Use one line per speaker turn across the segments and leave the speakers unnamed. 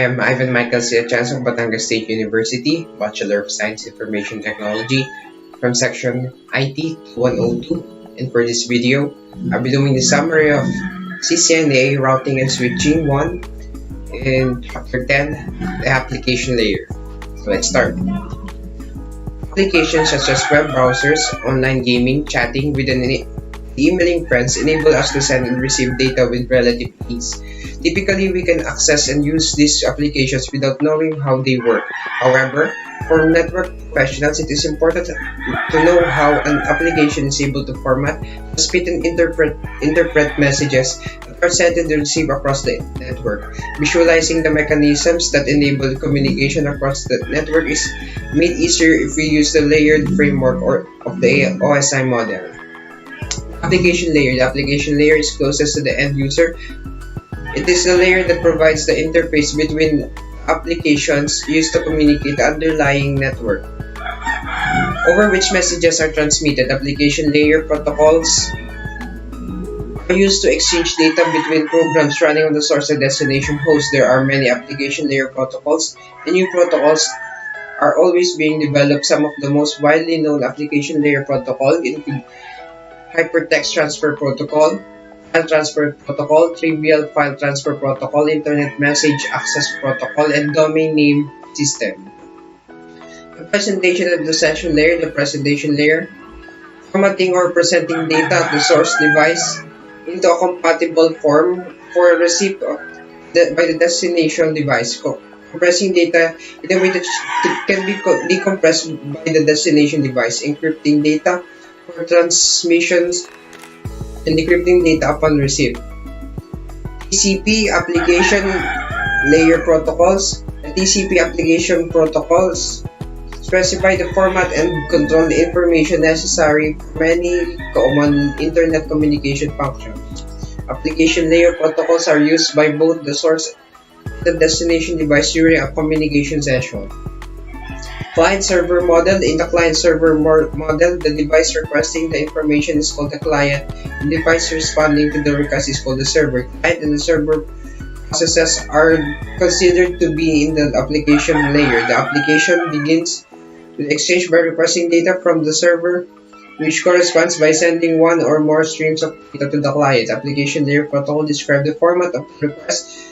I'm Ivan Michael Siachans of Batangas State University, Bachelor of Science Information Technology from Section IT 102. And for this video, I'll be doing the summary of CCNA Routing and Switching 1 and Chapter 10, the application layer. So let's start. Applications such as web browsers, online gaming, chatting with an emailing friends enable us to send and receive data with relative ease. Typically, we can access and use these applications without knowing how they work. However, for network professionals, it is important to know how an application is able to format, transmit, and interpret messages that are sent and received across the network. Visualizing the mechanisms that enable communication across the network is made easier if we use the layered framework of the OSI model. Application layer. The application layer is closest to the end user. It is the layer that provides the interface between applications used to communicate the underlying network, over which messages are transmitted. Application layer protocols are used to exchange data between programs running on the source and destination host. There are many application layer protocols, and new protocols are always being developed. Some of the most widely known application layer protocols include Hypertext Transfer Protocol, File Transfer Protocol, Trivial File Transfer Protocol, Internet Message Access Protocol, and Domain Name System. The presentation of the session layer. The presentation layer, formatting or presenting data at the source device into a compatible form for receipt by the destination device. Compressing data in a way that can be decompressed by the destination device. Encrypting data for transmissions and decrypting data upon receipt. TCP application layer protocols. The TCP application protocols specify the format and control the information necessary for many common internet communication functions. Application layer protocols are used by both the source and the destination device during a communication session. Client-server model. In the client-server model, the device requesting the information is called the client, and the device responding to the request is called the server. Client and the server processes are considered to be in the application layer. The application begins with exchange by requesting data from the server, which corresponds by sending one or more streams of data to the client. Application layer protocol describes the format of the request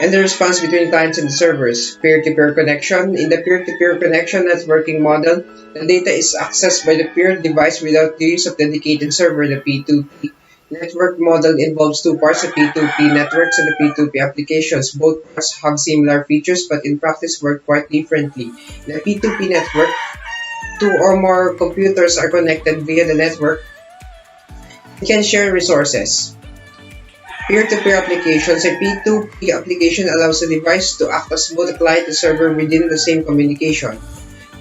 and the response between clients and the servers. Peer-to-peer connection. In the peer-to-peer connection networking model, the data is accessed by the peer device without the use of dedicated server. The P2P network model involves two parts, the P2P networks and the P2P applications. Both parts have similar features but in practice work quite differently. In the P2P network, two or more computers are connected via the network and can share resources. Peer-to-peer applications. A P2P application allows the device to act as both a client and server within the same communication.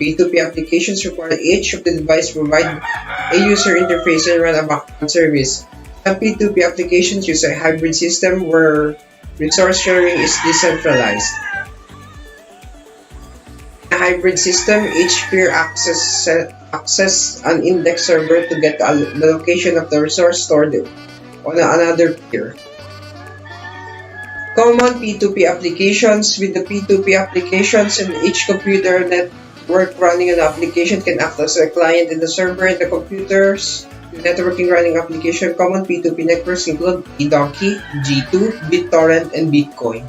P2P applications require each of the devices provide a user interface and run a background service. Some P2P applications use a hybrid system where resource sharing is decentralized. In a hybrid system, each peer access an index server to get the location of the resource stored on another peer. Common P2P applications. With the P2P applications, and each computer network running an application can act as a client and the server and the computers. The networking running application. Common P2P networks include eDonkey, G2, BitTorrent, and Bitcoin.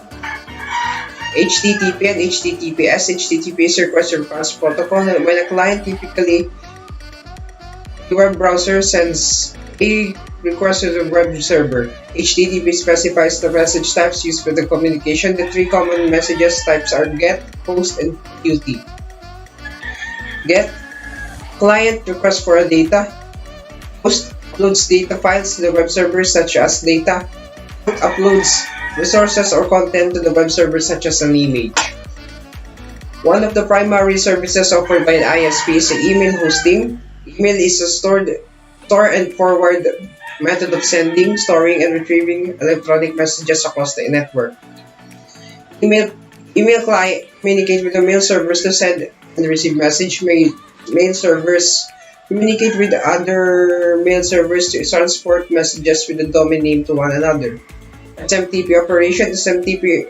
HTTP and HTTPS. HTTP is request response protocol. When a client, typically a web browser, sends a request to the web server, HTTP specifies the message types used for the communication. The three common messages types are GET, POST, and QT. GET, client requests for a data. POST uploads data files to the web server such as data. POST uploads resources or content to the web server such as an image. One of the primary services offered by an ISP is email hosting. Email is a store and forward method of sending, storing, and retrieving electronic messages across the network. Email client communicates with the mail servers to send and receive message. Mail servers communicate with other mail servers to transport messages with the domain name to one another. SMTP operation. SMTP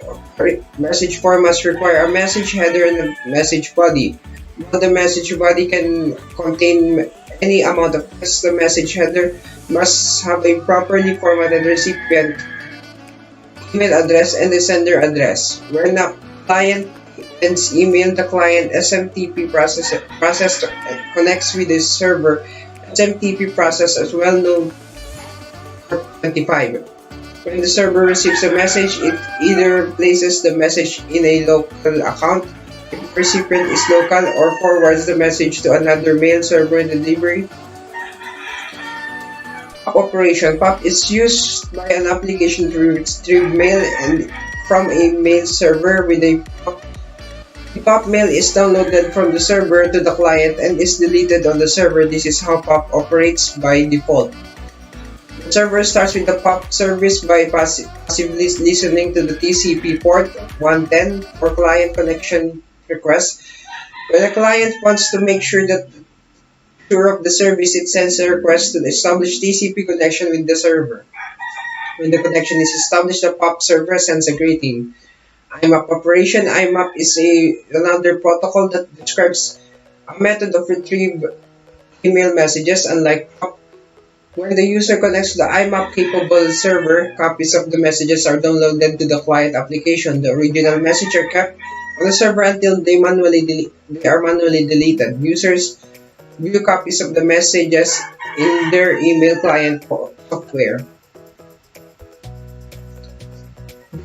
message formats require a message header and a message body. While the message body can contain any amount of text, the message header must have a properly formatted recipient email address and the sender address. When a client sends email, the client SMTP process connects with the server SMTP process as well known for 25. When the server receives a message, it either places the message in a local account if the recipient is local or forwards the message to another mail server delivery. POP operation. POP is used by an application to retrieve mail and from a mail server with a POP. The POP mail is downloaded from the server to the client and is deleted on the server. This is how POP operates by default. The server starts with the POP service by passively listening to the TCP port 110 for client connection requests. When a client wants to make sure of the service, it sends a request to establish TCP connection with the server. When the connection is established, the POP server sends a greeting. IMAP operation. IMAP is another protocol that describes a method of retrieve email messages. Unlike POP, when the user connects to the IMAP-capable server, copies of the messages are downloaded to the client application. The original messages are kept on the server until they are manually deleted. Users view copies of the messages in their email client software.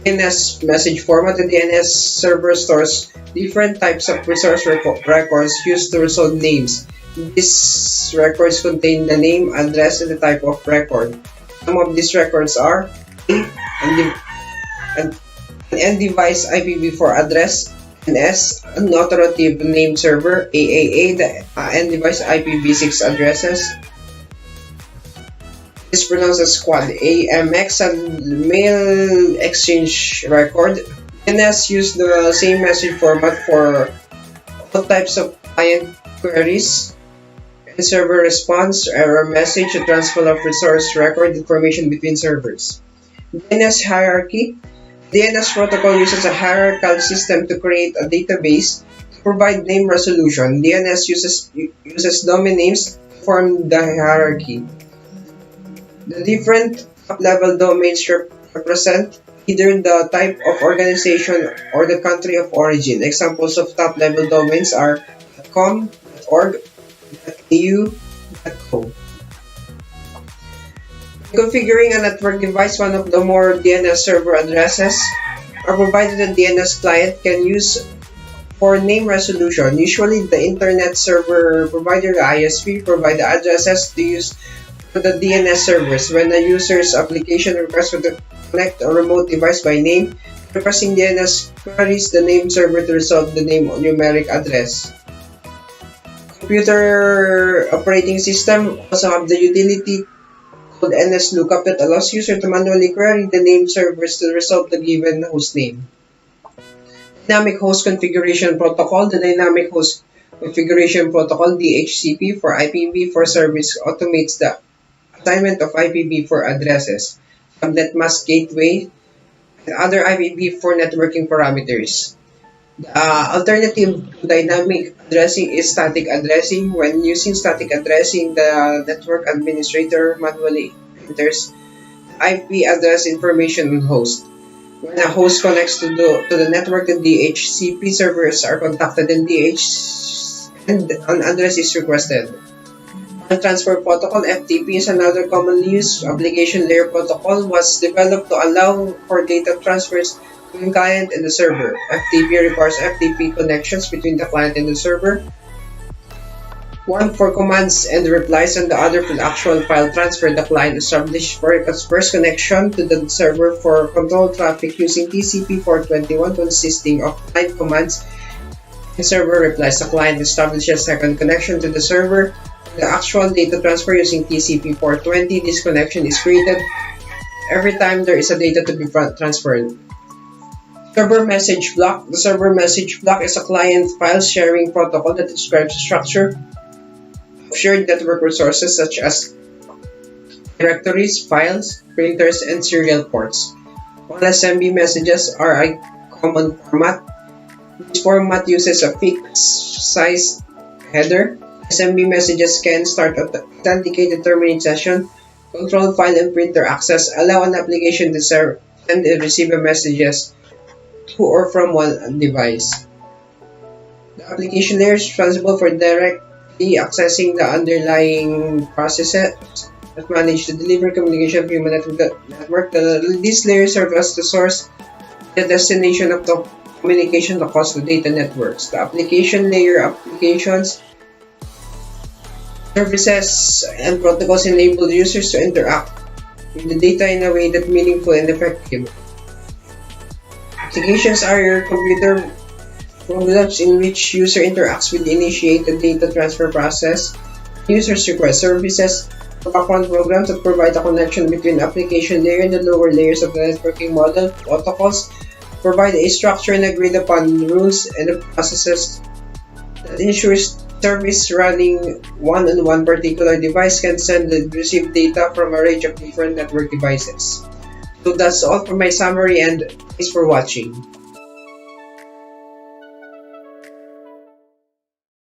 DNS message format. The DNS server stores different types of resource records used to resolve names. These records contain the name, address, and the type of record. Some of these records are an end-device IPv4 address, and an authoritative name server, AAA, the end-device IPv6 addresses. This is pronounced as quad. AMX, and mail exchange record. DNS use the same message format for all types of client queries. And server response, error message, a transfer of resource record information between servers. DNS hierarchy. DNS protocol uses a hierarchical system to create a database to provide name resolution. DNS uses domain names to form the hierarchy. The different top-level domains represent either the type of organization or the country of origin. Examples of top-level domains are .com, .org, .au, .co. Configuring a network device, one of the more DNS server addresses are provided a DNS client can use for name resolution. Usually, the internet server provider, the ISP, provide the addresses to use for the DNS servers. When a user's application requests to connect a remote device by name, requesting DNS queries the name server to resolve the name numeric address. Computer operating system also have the utility called NSLOOKUP that allows user to manually query the name servers to resolve the given host name. Dynamic Host Configuration Protocol. The Dynamic Host Configuration Protocol, DHCP, for IPv4 service automates the assignment of IPv4 addresses, subnet mask gateway, and other IPv4 networking parameters. The alternative to dynamic addressing is static addressing. When using static addressing, the network administrator manually enters IP address information on host. When a host connects to the network, the DHCP servers are contacted and an address is requested. File Transfer Protocol, FTP, is another commonly used application layer protocol. Was developed to allow for data transfers between client and the server. FTP requires FTP connections between the client and the server. One for commands and replies, and the other for the actual file transfer. The client establishes first connection to the server for control traffic using TCP port 21 consisting of client commands and server replies. The client establishes second connection to the server. The actual data transfer using TCP port 20. This connection is created every time there is a data to be transferred. Server message block. The server message block is a client file sharing protocol that describes the structure of shared network resources such as directories, files, printers, and serial ports. While SMB messages are a common format, this format uses a fixed size header. SMB messages can start authenticate and terminate session, control file and printer access, allow an application to send and receive a messages to or from one device. The application layer is responsible for directly accessing the underlying processes that manage to deliver communication of human network. These layers serve as the source, the destination of the communication across the data networks. The application layer applications, services, and protocols enable users to interact with the data in a way that's meaningful and effective. Applications are your computer programs in which user interacts with the initiated data transfer process. Users request services, background programs that provide a connection between the application layer and the lower layers of the networking model. Protocols provide a structure and agreed upon rules and the processes that ensures service running on one particular device can send and receive data from a range of different network devices. So that's all for my summary, and thanks for watching.